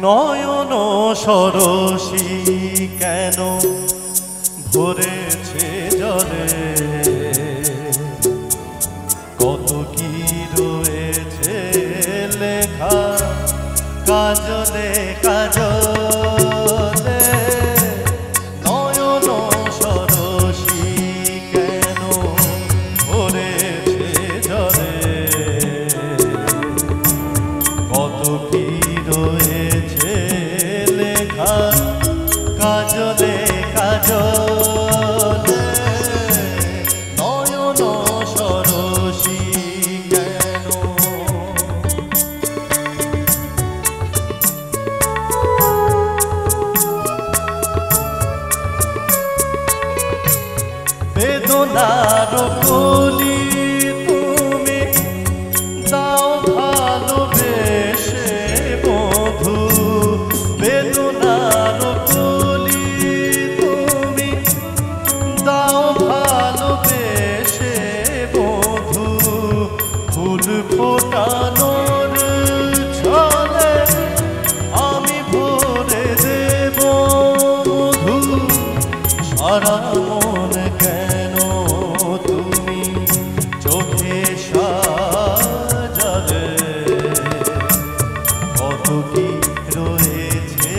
নয়ন সরসী কেন ভরেছে জলে, কত কি রয়েছে লেখা কাজলে কাজলে। নয়ন সরসী কেন ভরেছে জলে, কত কি রয়েছে লেখা কাজলে কাজলে। নয়ন সরসী কেন। বেদনার কলি তুমি দাও ভালোবেসে বধূ, বেদনার কলি তুমি দাও ভালোবেসে বধূ। ফুল ফোটানোর ছলে আমি ভরে দেব মধু। সারা মন কেন তুমি চোখে সাজালে, কত কি রয়েছে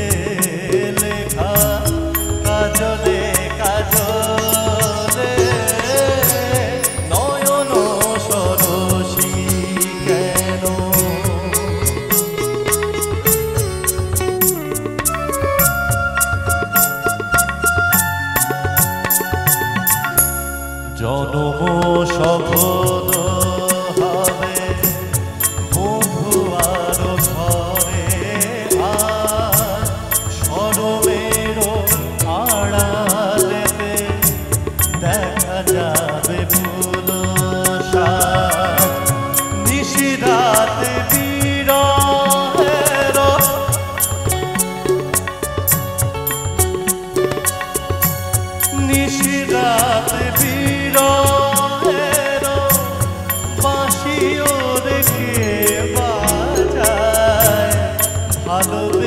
লেখা কাজলে কাজলে। নয়ন সরসী কেন। জনম শপথ হবে বধূ আর ঘরে, আর শরমের আড়ালেতে দেখা যাবে ফুল সাজ। নিশিরাতে বিরহের নিশিরাতে বিরহের বাঁশিও রেখে বাজায় ভালোবেসে